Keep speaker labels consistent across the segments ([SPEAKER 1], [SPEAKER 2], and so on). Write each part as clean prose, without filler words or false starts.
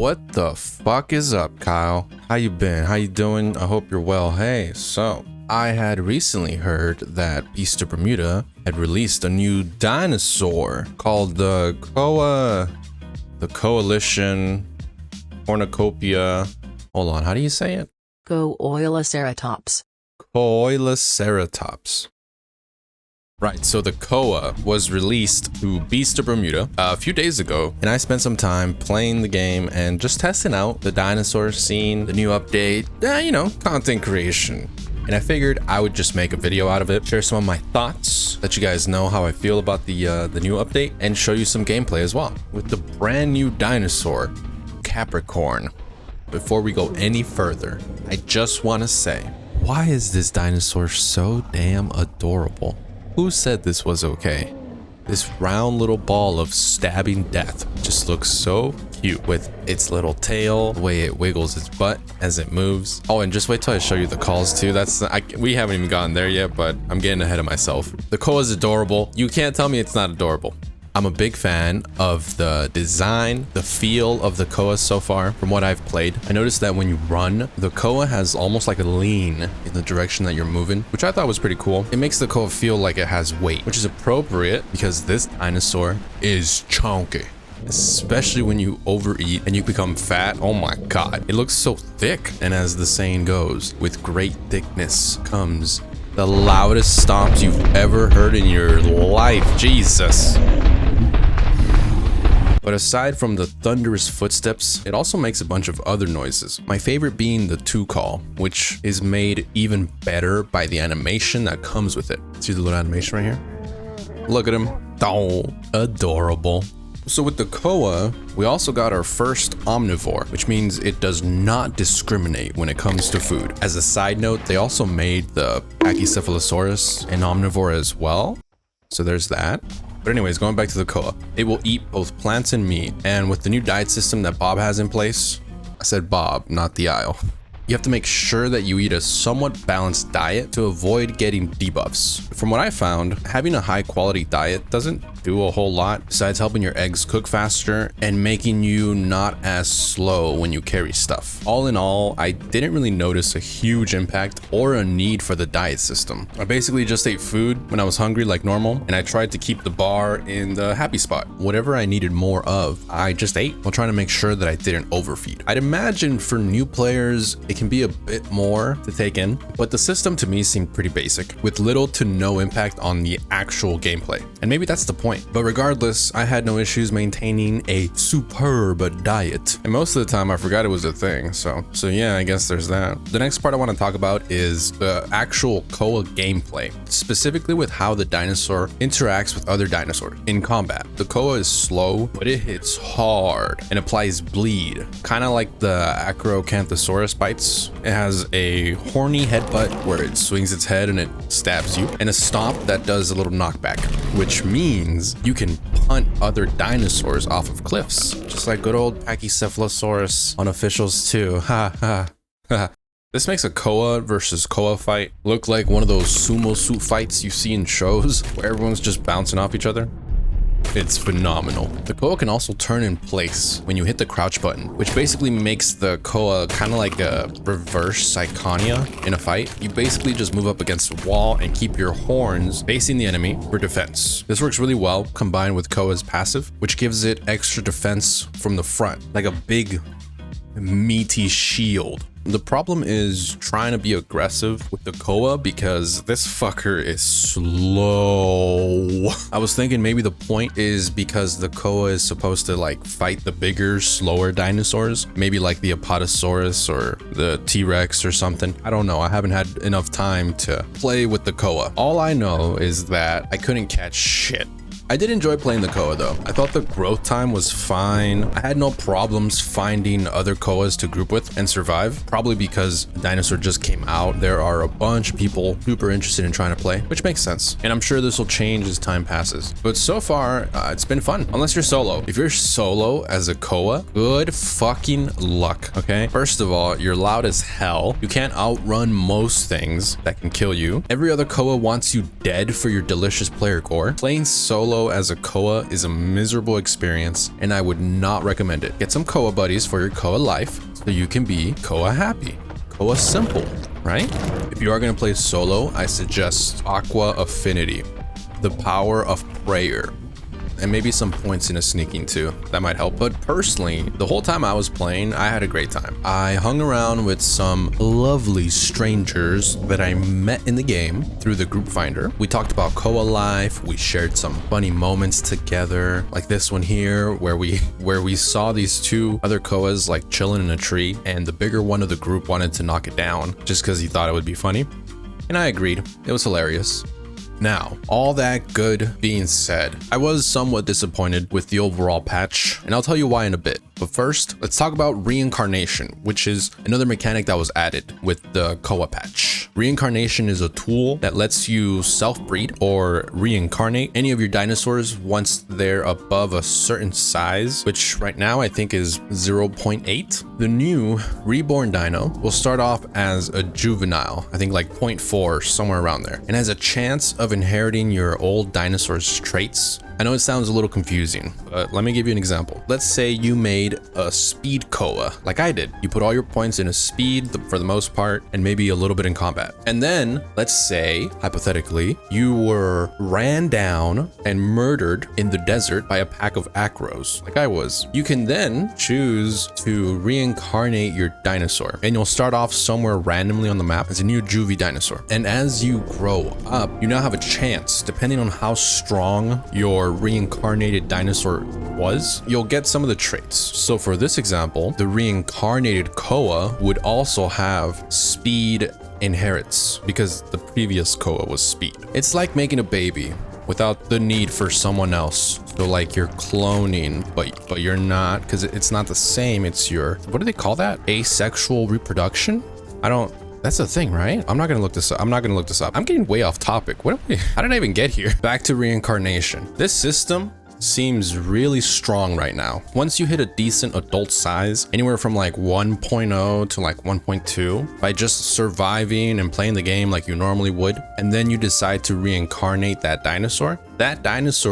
[SPEAKER 1] What the fuck is up, Kyle? How you been? How you doing? I hope you're well. Hey, so I had recently heard that Beasts of Bermuda had released a new dinosaur called the Coalition Cornucopia. Hold on, how do you say it?
[SPEAKER 2] Coahuilaceratops.
[SPEAKER 1] Coahuilaceratops. Right, so the Koa was released to Beasts of Bermuda a few days ago, and I spent some time playing the game and just testing out the dinosaur scene, the new update, content creation. And I figured I would just make a video out of it, share some of my thoughts, let you guys know how I feel about the new update, and show you some gameplay as well with the brand new dinosaur, Capricorn. Before we go any further, I just want to say, why is this dinosaur so damn adorable? Who said this was okay? This round little ball of stabbing death just looks so cute with its little tail, the way it wiggles its butt as it moves. Oh, and just wait till I show you the calls too. We haven't even gotten there yet, but I'm getting ahead of myself. The Koa is adorable. You can't tell me it's not adorable. I'm a big fan of the design, the feel of the Koa so far from what I've played. I noticed that when you run, the Koa has almost like a lean in the direction that you're moving, which I thought was pretty cool. It makes the Koa feel like it has weight, which is appropriate because this dinosaur is chunky. Especially when you overeat and you become fat. Oh my god, it looks so thick. And as the saying goes, with great thickness comes the loudest stomps you've ever heard in your life. Jesus. But aside from the thunderous footsteps, it also makes a bunch of other noises. My favorite being the 2 call, which is made even better by the animation that comes with it. See the little animation right here? Look at him. Oh, adorable. So with the Koa, we also got our first omnivore, which means it does not discriminate when it comes to food. As a side note, they also made the Pachycephalosaurus an omnivore as well. So there's that. But anyways, going back to the Koa, it will eat both plants and meat. And with the new diet system that Bob has in place, I said Bob, not the aisle. You have to make sure that you eat a somewhat balanced diet to avoid getting debuffs. From what I found, having a high quality diet doesn't do a whole lot besides helping your eggs cook faster and making you not as slow when you carry stuff. All in all, I didn't really notice a huge impact or a need for the diet system. I basically just ate food when I was hungry like normal, and I tried to keep the bar in the happy spot. Whatever I needed more of, I just ate while trying to make sure that I didn't overfeed. I'd imagine for new players, it can be a bit more to take in, but the system to me seemed pretty basic, with little to no impact on the actual gameplay. And maybe that's the point. But regardless, I had no issues maintaining a superb diet. And most of the time I forgot it was a thing. So yeah, I guess there's that. The next part I want to talk about is the actual Koa gameplay, specifically with how the dinosaur interacts with other dinosaurs in combat. The Koa is slow, but it hits hard and applies bleed, kind of like the Acrocanthosaurus bites. It has a horny headbutt where it swings its head and it stabs you, and a stomp that does a little knockback, which means you can punt other dinosaurs off of cliffs, just like good old Pachycephalosaurus unofficials too. Ha ha ha. This makes a Koa versus Koa fight look like one of those sumo suit fights you see in shows where everyone's just bouncing off each other. It's phenomenal. The Koa can also turn in place when you hit the crouch button, which basically makes the Koa kind of like a reverse Syconia in a fight. You basically just move up against a wall and keep your horns facing the enemy for defense. This works really well combined with Koa's passive, which gives it extra defense from the front, like a big meaty shield. The problem is trying to be aggressive with the Koa because this fucker is slow. I was thinking maybe the point is because the Koa is supposed to like fight the bigger, slower dinosaurs, maybe like the Apatosaurus or the T-Rex or something. I don't know. I haven't had enough time to play with the Koa. All I know is that I couldn't catch shit. I did enjoy playing the Koa though. I thought the growth time was fine. I had no problems finding other Koas to group with and survive, probably because Dinosaur just came out. There are a bunch of people super interested in trying to play, which makes sense. And I'm sure this will change as time passes. But so far, it's been fun, unless you're solo. If you're solo as a Koa, good fucking luck, okay? First of all, you're loud as hell. You can't outrun most things that can kill you. Every other Koa wants you dead for your delicious player core. Playing solo solo as a Koa is a miserable experience, and I would not recommend it. Get some Koa buddies for your Koa life so you can be Koa happy. Koa simple, right? If you are going to play solo, I suggest Aqua Affinity, the power of prayer, and maybe some points in a sneaking too. That might help. But personally, the whole time I was playing, I had a great time. I hung around with some lovely strangers that I met in the game through the group finder. We talked about Koa life. We shared some funny moments together, like this one here, where we saw these two other Koas like chilling in a tree, and the bigger one of the group wanted to knock it down just because he thought it would be funny. And I agreed. It was hilarious. Now, all that good being said, I was somewhat disappointed with the overall patch, and I'll tell you why in a bit. But first, let's talk about reincarnation, which is another mechanic that was added with the Koa patch. Reincarnation is a tool that lets you self-breed or reincarnate any of your dinosaurs once they're above a certain size, which right now I think is 0.8. The new reborn dino will start off as a juvenile, I think like 0.4, somewhere around there, and has a chance of inheriting your old dinosaur's traits. I know it sounds a little confusing, but let me give you an example. Let's say you made a speed Koa, like I did. You put all your points in a speed for the most part, and maybe a little bit in combat. And then let's say, hypothetically, you were ran down and murdered in the desert by a pack of acros, like I was. You can then choose to reincarnate your dinosaur, and you'll start off somewhere randomly on the map as a new juvie dinosaur. And as you grow up, you now have a chance, depending on how strong your reincarnated dinosaur was, you'll get some of the traits. So for this example, the reincarnated Koa would also have speed inherits because the previous Koa was speed. It's like making a baby without the need for someone else. So like you're cloning, but you're not, because it's not the same. It's your, what do they call that? Asexual reproduction? That's the thing, right? I'm not gonna look this up. I'm getting way off topic. How did I even get here? Back to reincarnation. This system seems really strong right now. Once you hit a decent adult size, anywhere from like 1.0 to like 1.2, by just surviving and playing the game like you normally would, and then you decide to reincarnate that dinosaur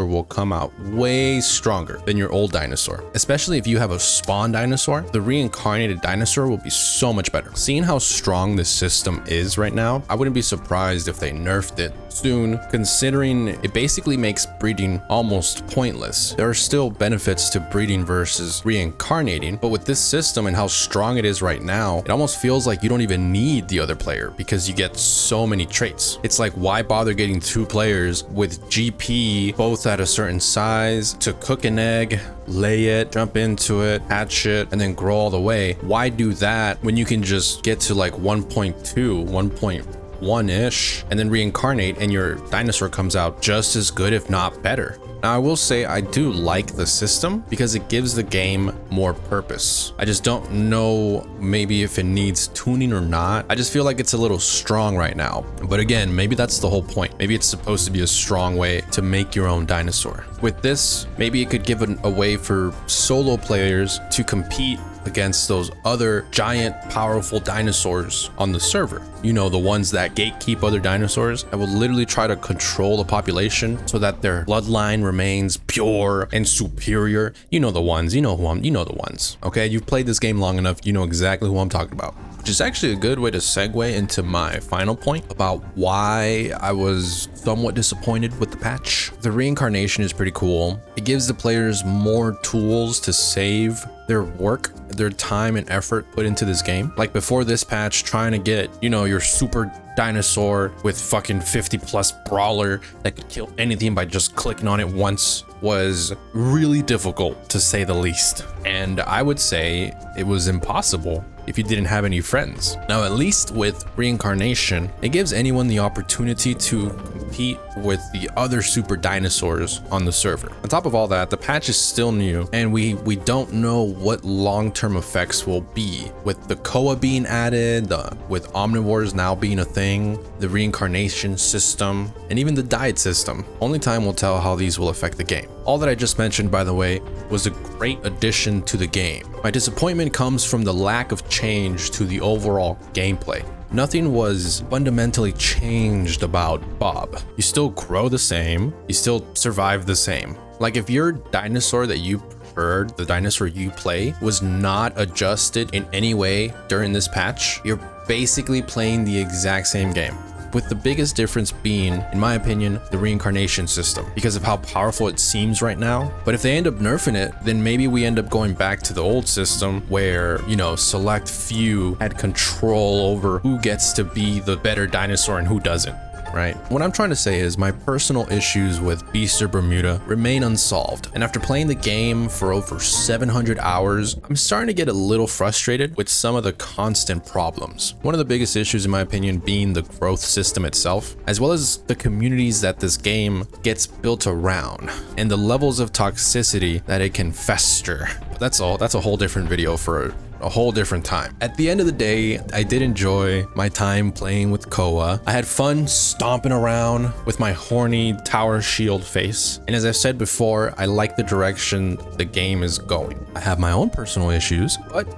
[SPEAKER 1] will come out way stronger than your old dinosaur. Especially if you have a spawn dinosaur, the reincarnated dinosaur will be so much better. Seeing how strong this system is right now, I wouldn't be surprised if they nerfed it soon, considering it basically makes breeding almost pointless. There are still benefits to breeding versus reincarnating, but with this system and how strong it is right now, it almost feels like you don't even need the other player because you get so many traits. It's like, why bother getting two players with GP both at a certain size to cook an egg, lay it, jump into it, hatch it, and then grow all the way? Why do that when you can just get to like 1.2, 1.1-ish, and then reincarnate and your dinosaur comes out just as good, if not better? Now, I will say I do like the system because it gives the game more purpose. I just don't know maybe if it needs tuning or not. I just feel like it's a little strong right now. But again, maybe that's the whole point. Maybe it's supposed to be a strong way to make your own dinosaur. With this, maybe it could give a way for solo players to compete against those other giant, powerful dinosaurs on the server. You know, the ones that gatekeep other dinosaurs. I will literally try to control the population so that their bloodline remains pure and superior. You know the ones, you know the ones. Okay, you've played this game long enough, you know exactly who I'm talking about. Which is actually a good way to segue into my final point about why I was somewhat disappointed with the patch. The reincarnation is pretty cool. It gives the players more tools to save their work, their time and effort put into this game. Like before this patch, trying to get, you know, your super dinosaur with fucking 50+ brawler that could kill anything by just clicking on it once was really difficult, to say the least. And I would say it was impossible if you didn't have any friends. Now, at least with reincarnation, it gives anyone the opportunity to compete with the other super dinosaurs on the server. On top of all that, the patch is still new, and we don't know what long-term effects will be with the Koa being added, with omnivores now being a thing, the reincarnation system, and even the diet system. Only time will tell how these will affect the game. All that I just mentioned, by the way, was a great addition to the game. My disappointment comes from the lack of change to the overall gameplay. nothing was fundamentally changed about Bob. You still grow the same, you still survive the same. Like if your dinosaur that you preferred, the dinosaur you play, was not adjusted in any way during this patch, you're basically playing the exact same game. With the biggest difference being, in my opinion, the reincarnation system, because of how powerful it seems right now. But if they end up nerfing it, then maybe we end up going back to the old system where, you know, select few had control over who gets to be the better dinosaur and who doesn't. Right? What I'm trying to say is my personal issues with Beasts of Bermuda remain unsolved. And after playing the game for over 700 hours, I'm starting to get a little frustrated with some of the constant problems. One of the biggest issues in my opinion being the growth system itself, as well as the communities that this game gets built around and the levels of toxicity that it can fester. That's all. That's a whole different video for a whole different time. At the end of the day, I did enjoy my time playing with Koa. I had fun stomping around with my horny tower shield face. And as I've said before, I like the direction the game is going. I have my own personal issues, but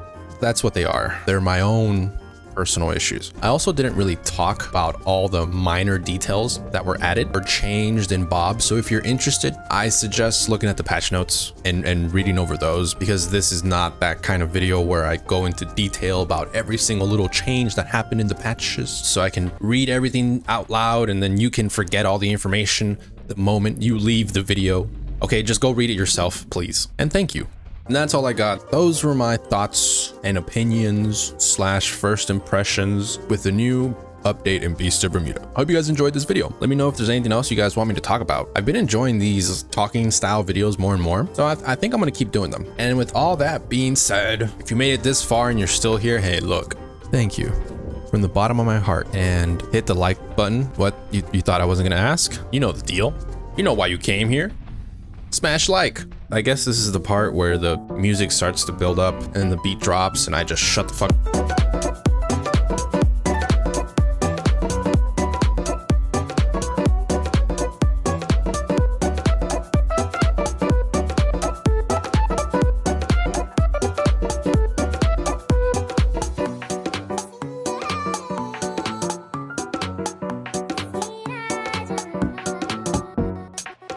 [SPEAKER 1] that's what they are. They're my own personal issues. I also didn't really talk about all the minor details that were added or changed in Bob. So if you're interested, I suggest looking at the patch notes and reading over those, because this is not that kind of video where I go into detail about every single little change that happened in the patches. So I can read everything out loud and then you can forget all the information the moment you leave the video. Okay, just go read it yourself, please. And thank you. And that's all I got. Those were my thoughts and opinions / first impressions with the new update in Beasts of Bermuda. I hope you guys enjoyed this video. Let me know if there's anything else you guys want me to talk about. I've been enjoying these talking style videos more and more, so I think I'm gonna keep doing them. And with all that being said, if you made it this far and you're still here, hey, look, thank you from the bottom of my heart. And hit the like button. What, you thought I wasn't gonna ask? You know the deal. You know why you came here. Smash like. I guess this is the part where the music starts to build up and the beat drops and I just shut the fuck